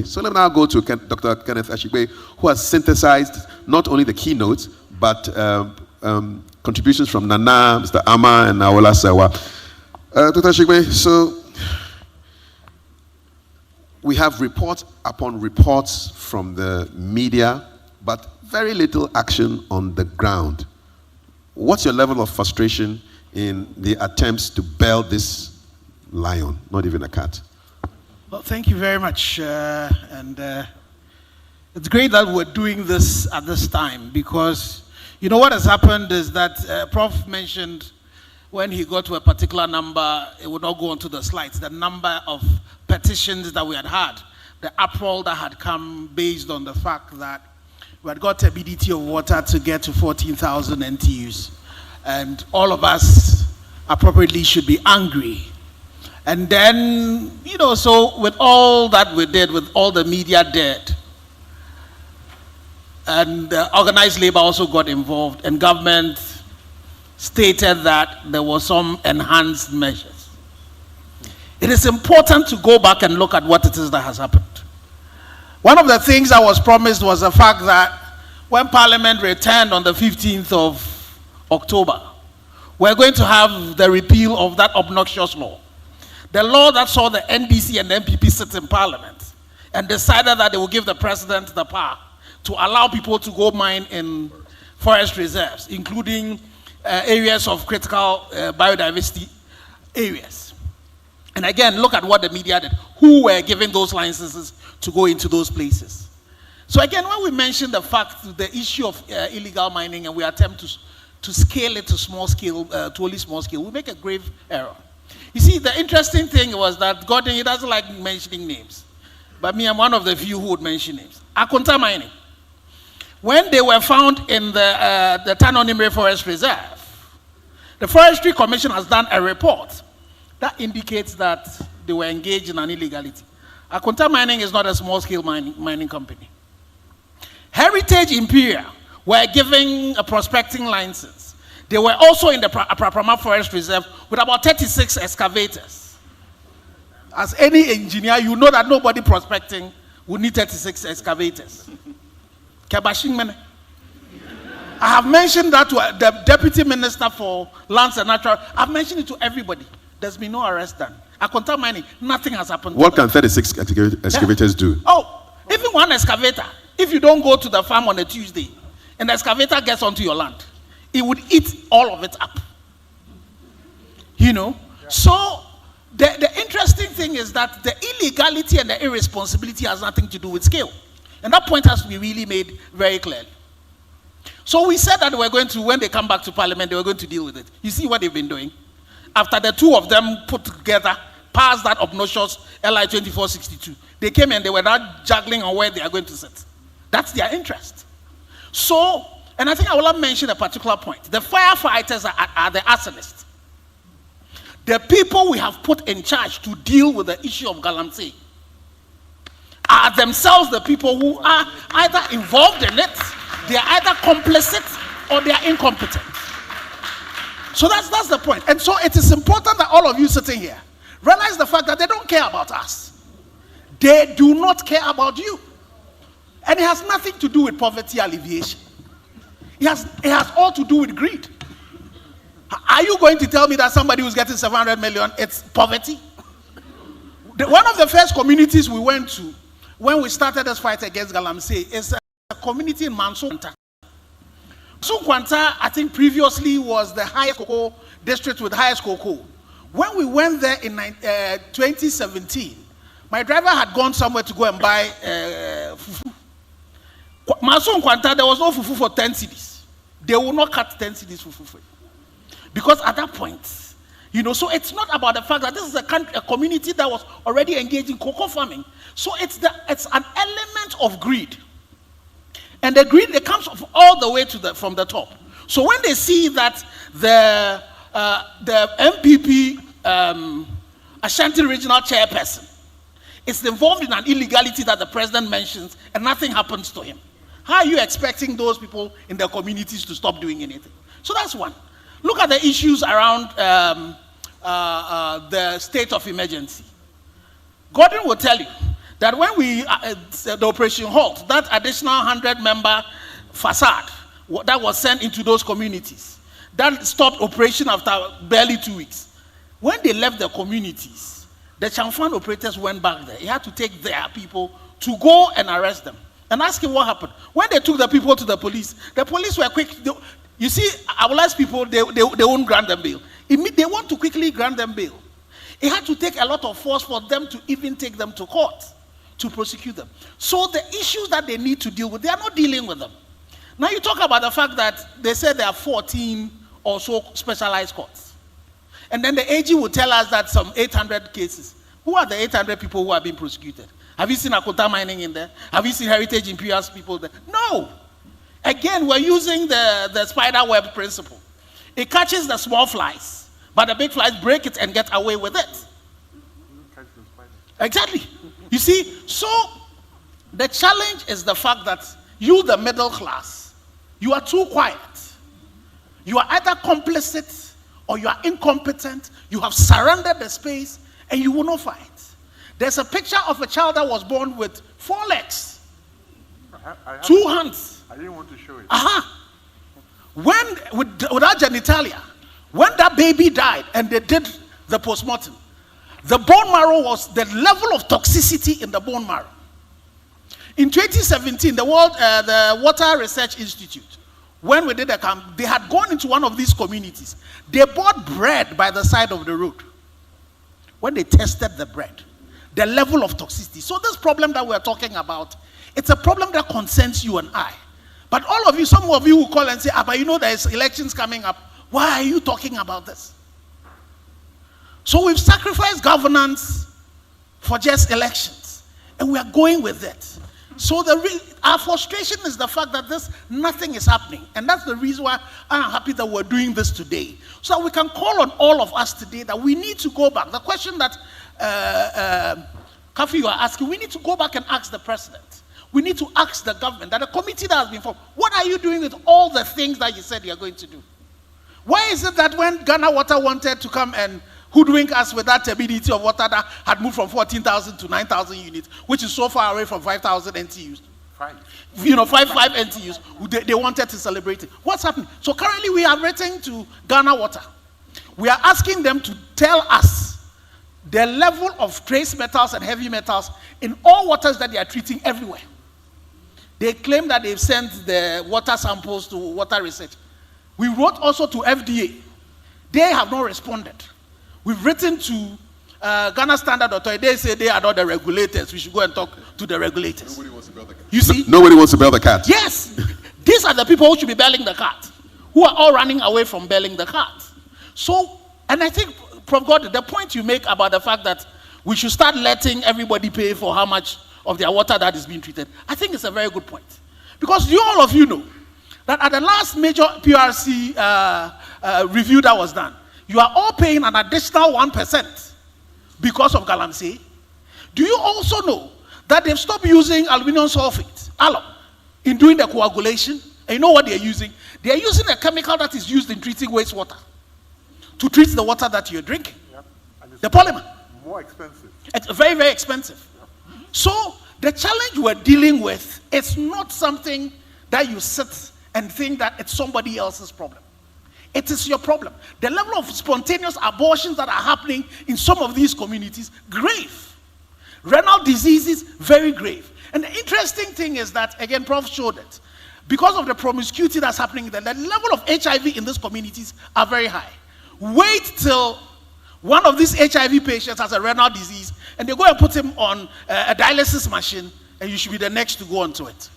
So let me now go to Dr. Kenneth Ashibey, who has synthesized not only the keynotes, but contributions from Nana, Mr. Ama, and Awola Sewa. Dr. Ashibey, so we have reports upon reports from the media, but very little action on the ground. What's your level of frustration in the attempts to bail this lion, not even a cat? Well, thank you very much. It's great that we're doing this at this time, because you know what has happened is that Prof mentioned when he got to a particular number, it would not go onto the slides, the number of petitions that we had, the uproar that had come based on the fact that we had got a BDT of water to get to 14,000 NTUs. And all of us appropriately should be angry. And then, you know, so with all that we did, with all the media did, and organized labor also got involved, and government stated that there were some enhanced measures. It is important to go back and look at what it is that has happened. One of the things that was promised was the fact that when Parliament returned on the 15th of October, we're going to have the repeal of that obnoxious law. The law that saw the NDC and MPP sit in Parliament and decided that they will give the president the power to allow people to go mine in forest reserves, including areas of critical biodiversity areas. And again, look at what the media did. Who were giving those licenses to go into those places? So again, when we mention the fact, the issue of illegal mining, and we attempt to scale it to small scale, to only small scale, we make a grave error. You see, the interesting thing was that Gordon, he doesn't like mentioning names. But me, I'm one of the few who would mention names. Akonta mining. When they were found in the Tanonimre Forest Reserve, the Forestry Commission has done a report that indicates that they were engaged in an illegality. Akonta Mining is not a small-scale mining company. Heritage Imperial were giving a prospecting license. They were also in the Apraprama Forest Reserve with about 36 excavators. As any engineer, you know that nobody prospecting would need 36 excavators. I have mentioned that to the Deputy Minister for Lands and Natural. I've mentioned it to everybody. There's been no arrest done. Akonta Mining, nothing has happened. What can 36 excavators do? Oh, even one excavator. If you don't go to the farm on a Tuesday, and the excavator gets onto your land, it would eat all of it up. You know? Yeah. So, the interesting thing is that the illegality and the irresponsibility has nothing to do with scale. And that point has to be really made very clearly. So we said that we're going to, when they come back to Parliament, they were going to deal with it. You see what they've been doing? After the two of them put together, passed that obnoxious LI 2462, they came and they were not juggling on where they are going to sit. That's their interest. So, and I think I will have mentioned a particular point. The firefighters are the arsonists. The people we have put in charge to deal with the issue of Galamsey are themselves the people who are either involved in it, they are either complicit or they are incompetent. So that's the point. And so it is important that all of you sitting here realize the fact that they don't care about us. They do not care about you. And it has nothing to do with poverty alleviation. It has all to do with greed. Are you going to tell me that somebody who's getting 700 million, it's poverty? One of the first communities we went to when we started this fight against Galamsey is a community in Mansunkwanta. Mansunkwanta, I think previously was the highest cocoa district with highest cocoa. When we went there in 2017, my driver had gone somewhere to go and buy fufu. Mansunkwanta, there was no fufu for 10 cedis. They will not cut 10 cedis for fufu. Because at that point, you know, so it's not about the fact that this is a community that was already engaged in cocoa farming. So it's an element of greed. And the greed, it comes all the way from the top. So when they see that the MPP Ashanti Regional Chairperson is involved in an illegality that the president mentions and nothing happens to him, how are you expecting those people in their communities to stop doing anything? So that's one. Look at the issues around the state of emergency. Gordon will tell you that when we the Operation Halt, that additional 100-member facade that was sent into those communities, that stopped operation after barely 2 weeks. When they left the communities, the Chamfan operators went back there. He had to take their people to go and arrest them and ask him what happened. When they took the people to the police were quick. You see, our people, they won't grant them bail. They want to quickly grant them bail. It had to take a lot of force for them to even take them to court to prosecute them. So the issues that they need to deal with, they are not dealing with them. Now you talk about the fact that they said there are 14 or so specialized courts. And then the AG will tell us that some 800 cases. Who are the 800 people who are being prosecuted? Have you seen Akota Mining in there? Have you seen Heritage Imperial's people there? No. Again, we're using the spider web principle. It catches the small flies, but the big flies break it and get away with it. Exactly. You see, so the challenge is the fact that you, the middle class, you are too quiet. You are either complicit or you are incompetent. You have surrendered the space and you will not fight. There's a picture of a child that was born with 4 legs, 2 hands. I didn't want to show it. When without genitalia, when that baby died and they did the postmortem, the bone marrow was the level of toxicity in the bone marrow. In 2017, the Water Research Institute, when we did a camp, they had gone into one of these communities. They bought bread by the side of the road. When they tested the bread, the level of toxicity. So this problem that we're talking about, it's a problem that concerns you and I. But all of you, some of you will call and say, but you know there's elections coming up. Why are you talking about this? So we've sacrificed governance for just elections. And we are going with it. So our frustration is the fact that nothing is happening. And that's the reason why I'm happy that we're doing this today. So that we can call on all of us today that we need to go back. The question that Kafi, you are asking, we need to go back and ask the president. We need to ask the government, that a committee that has been formed, what are you doing with all the things that you said you're going to do? Why is it that when Ghana Water wanted to come and hoodwink us with that turbidity of water that had moved from 14,000 to 9,000 units, which is so far away from 5,000 NTUs? 5 NTUs. They wanted to celebrate it. What's happening? So currently we are writing to Ghana Water. We are asking them to tell us the level of trace metals and heavy metals in all waters that they are treating everywhere. They claim that they've sent the water samples to Water Research. We wrote also to FDA. They have not responded. We've written to Ghana Standard Authority. They say they are not the regulators. We should go and talk to the regulators. Nobody wants to bail the cat. You see? Nobody wants to bail the cat. Yes. These are the people who should be bailing the cat, who are all running away from bailing the cat. So, and I think, Prof. God, the point you make about the fact that we should start letting everybody pay for how much of their water that is being treated, I think it's a very good point. Because all of you know that at the last major PRC review that was done, you are all paying an additional 1% because of Galamsey. Do you also know that they've stopped using aluminum sulfate, alum, in doing the coagulation? And you know what they're using? They're using a chemical that is used in treating wastewater to treat the water that you're drinking. Yep. And it's the polymer. More expensive. It's very, very expensive. So the challenge we're dealing with, it's not something that you sit and think that it's somebody else's problem. It is your problem. The level of spontaneous abortions that are happening in some of these communities, grave. Renal diseases, very grave. And the interesting thing is that, again, Prof showed it. Because of the promiscuity that's happening there, the level of HIV in these communities are very high. Wait till one of these HIV patients has a renal disease and they go and put him on a dialysis machine and you should be the next to go onto it.